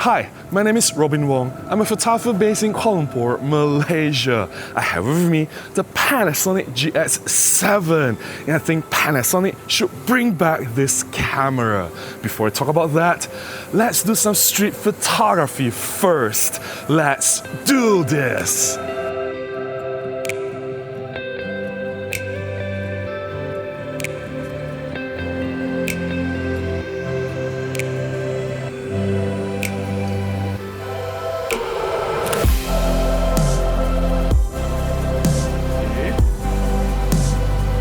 Hi, my name is Robin Wong. I'm a photographer based in Kuala Lumpur, Malaysia. I have with me the Panasonic GX7, and I think Panasonic should bring back this camera. Before I talk about that, let's do some street photography first. Let's do this!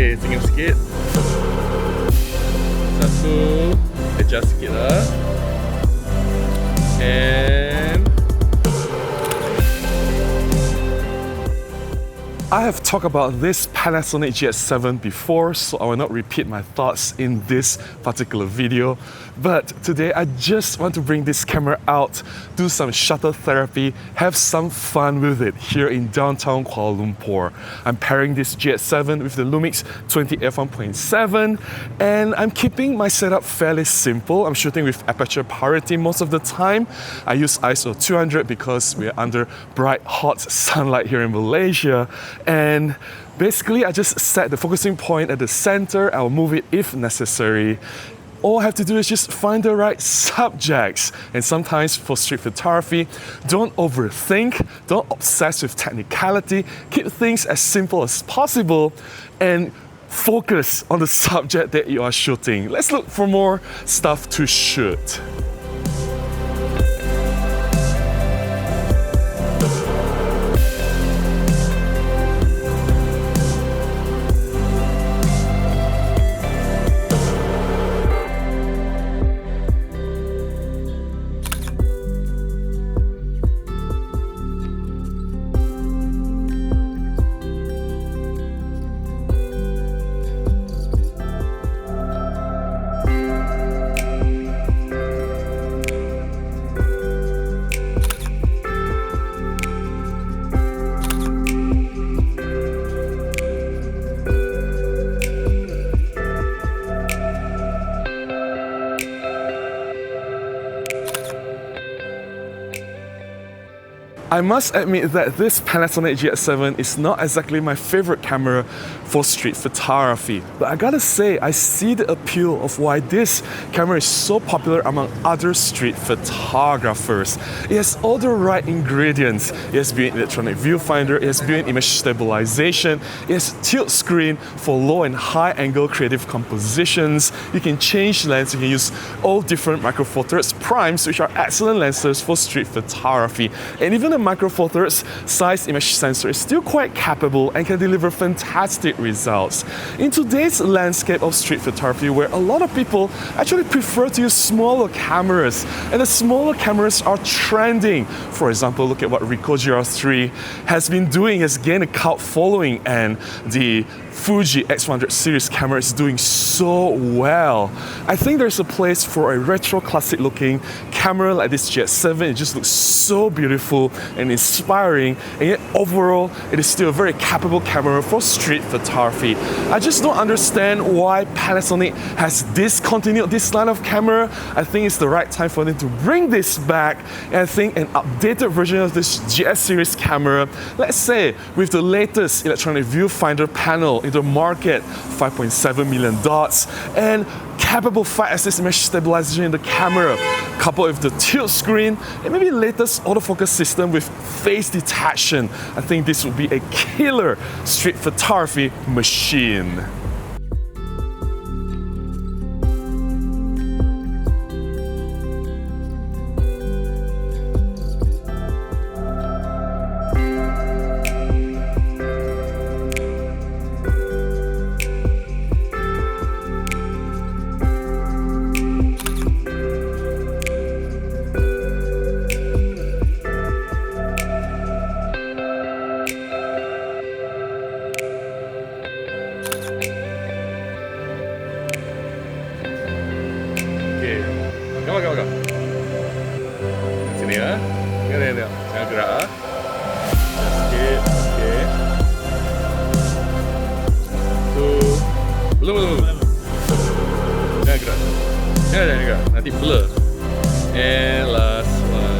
Okay, senyum sikit. Satu, adjust sikit lah. And I have talked about this Panasonic GX7 before, so I will not repeat my thoughts in this particular video. But today I just want to bring this camera out, do some shutter therapy, have some fun with it here in downtown Kuala Lumpur. I'm pairing this GX7 with the Lumix 20 f1.7, and I'm keeping my setup fairly simple. I'm shooting with aperture priority most of the time. I use ISO 200 because we're under bright hot sunlight here in Malaysia. And basically I just set the focusing point at the center. I'll move it if necessary. All I have to do is just find the right subjects. And sometimes for street photography, don't overthink, don't obsess with technicality, keep things as simple as possible and focus on the subject that you are shooting. Let's look for more stuff to shoot. I must admit that this Panasonic GX7 is not exactly my favorite camera for street photography. But I gotta say, I see the appeal of why this camera is so popular among other street photographers. It has all the right ingredients. It has built-in electronic viewfinder, it has built-in image stabilization, it has tilt screen for low and high angle creative compositions. You can change lens, you can use all different Micro Four Thirds primes, which are excellent lenses for street photography. And even the Micro Four Thirds size image sensor is still quite capable and can deliver fantastic results. In today's landscape of street photography, where a lot of people actually prefer to use smaller cameras, and the smaller cameras are trending. For example, look at what Ricoh GR3 has been doing, has gained a cult following, and the Fuji X100 series camera is doing so well. I think there's a place for a retro classic looking camera like this GX7. It just looks so beautiful and inspiring, and yet overall it is still a very capable camera for street photography. I just don't understand why Panasonic has discontinued this line of camera. I think it's the right time for them to bring this back, and I think an updated version of this GX series camera, let's say with the latest electronic viewfinder panel in the market, 5.7 million dots, and capable 5-axis image stabilization in the camera, coupled with the tilt screen, and maybe latest autofocus system with face detection. I think this would be a killer street photography machine. Go. Sini ya. Tengok. Jangan gerak. Sikit. Okey. Belum. Jangan gerak. Jangan gerak. Nanti blur. And last one.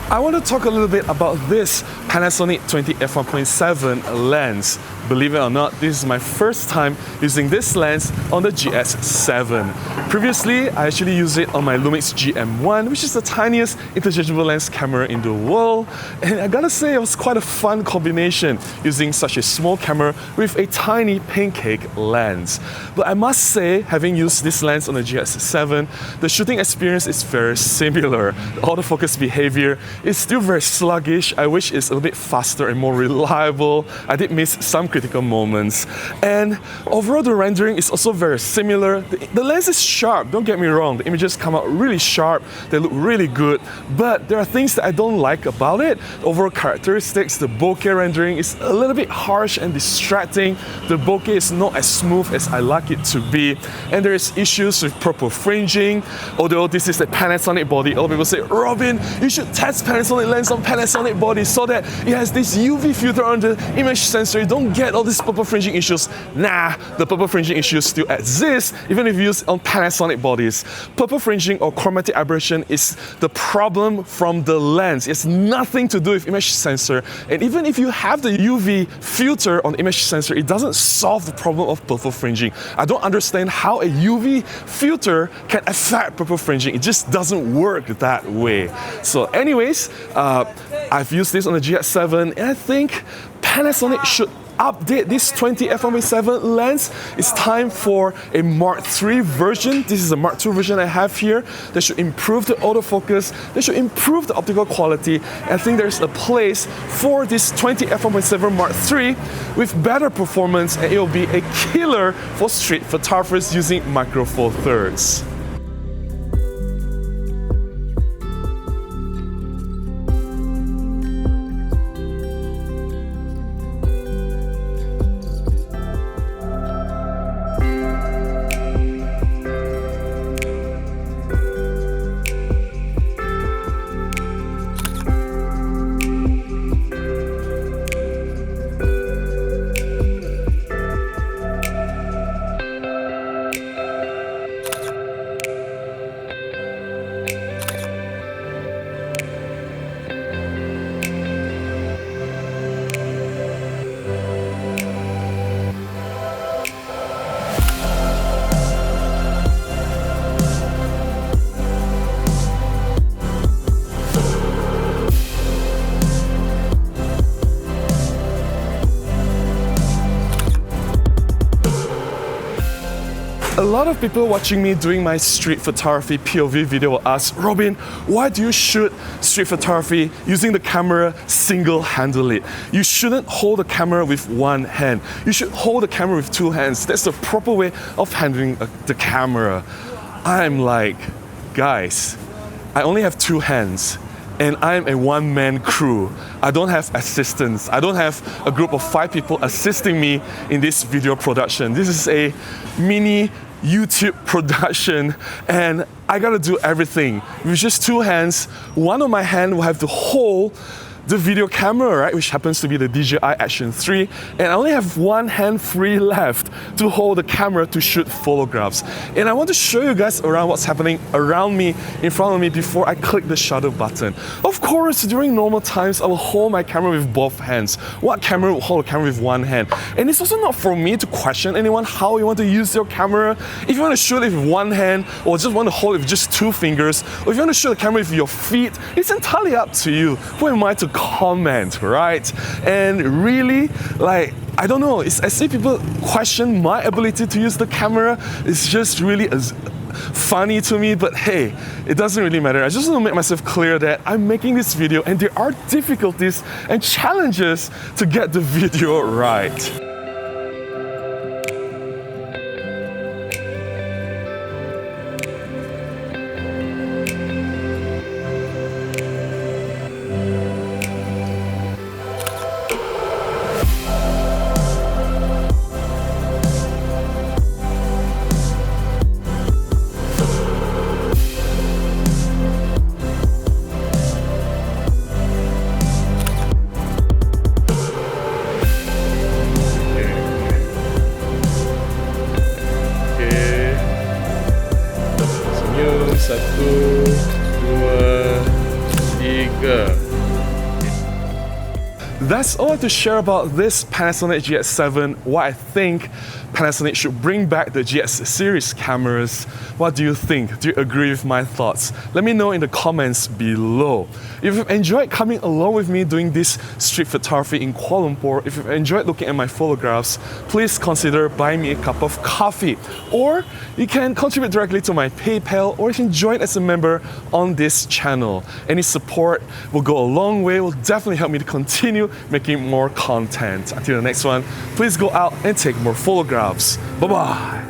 I want to talk a little bit about this Panasonic 20 f1.7 lens. Believe it or not, this is my first time using this lens on the GX7. Previously, I actually used it on my Lumix GM1, which is the tiniest interchangeable lens camera in the world. And I gotta say, it was quite a fun combination using such a small camera with a tiny pancake lens. But I must say, having used this lens on the GX7, the shooting experience is very similar. The autofocus behavior is still very sluggish. I wish it's a little bit faster and more reliable. I did miss some critical moments. And overall, the rendering is also very similar. The lens is sharp, don't get me wrong. The images come out really sharp. They look really good. But there are things that I don't like about it. The overall characteristics, the bokeh rendering is a little bit harsh and distracting. The bokeh is not as smooth as I like it to be. And there is issues with purple fringing. Although this is a Panasonic body, a lot of people say, Robin, you should test Panasonic lens on Panasonic body so that it has this UV filter on the image sensor. You don't get all these purple fringing issues. Nah, the purple fringing issues still exist even if used on Panasonic bodies. Purple fringing or chromatic aberration is the problem from the lens. It's nothing to do with image sensor. And even if you have the UV filter on the image sensor, it doesn't solve the problem of purple fringing. I don't understand how a UV filter can affect purple fringing. It just doesn't work that way. So anyways, I've used this on the GX7 and I think Panasonic should update this 20 f1.7 lens. It's time for a Mark III version. This is a Mark II version I have here. They should improve the autofocus. They should improve the optical quality. I think there's a place for this 20 f1.7 Mark III with better performance, and it will be a killer for street photographers using Micro Four Thirds. A lot of people watching me doing my street photography POV video will ask, Robin, why do you shoot street photography using the camera single-handedly? You shouldn't hold the camera with one hand. You should hold the camera with two hands. That's the proper way of handling the camera. I'm like, guys, I only have two hands. And I'm a one-man crew. I don't have assistants. I don't have a group of 5 people assisting me in this video production. This is a mini YouTube production and I gotta do everything. With just two hands, one of my hand will have to hold the video camera, right, which happens to be the DJI Action 3, and I only have one hand free left to hold the camera to shoot photographs. And I want to show you guys around what's happening around me, in front of me, before I click the shutter button. Of course, during normal times, I will hold my camera with both hands. What camera will hold a camera with one hand? And it's also not for me to question anyone how you want to use your camera. If you want to shoot it with one hand, or just want to hold it with just 2 fingers, or if you want to shoot the camera with your feet, it's entirely up to you. Who am I to comment, right? And really, like, I don't know, it's as if people question my ability to use the camera. It's just really funny to me, but hey, it doesn't really matter. I just want to make myself clear that I'm making this video and there are difficulties and challenges to get the video right. That's all I have to share about this Panasonic GX7, what I think Panasonic should bring back the GX series cameras. What do you think? Do you agree with my thoughts? Let me know in the comments below. If you've enjoyed coming along with me doing this street photography in Kuala Lumpur, if you've enjoyed looking at my photographs, please consider buying me a cup of coffee. Or you can contribute directly to my PayPal, or you can join as a member on this channel. Any support will go a long way, will definitely help me to continue making more content. Until the next one, please go out and take more photographs. Bye-bye.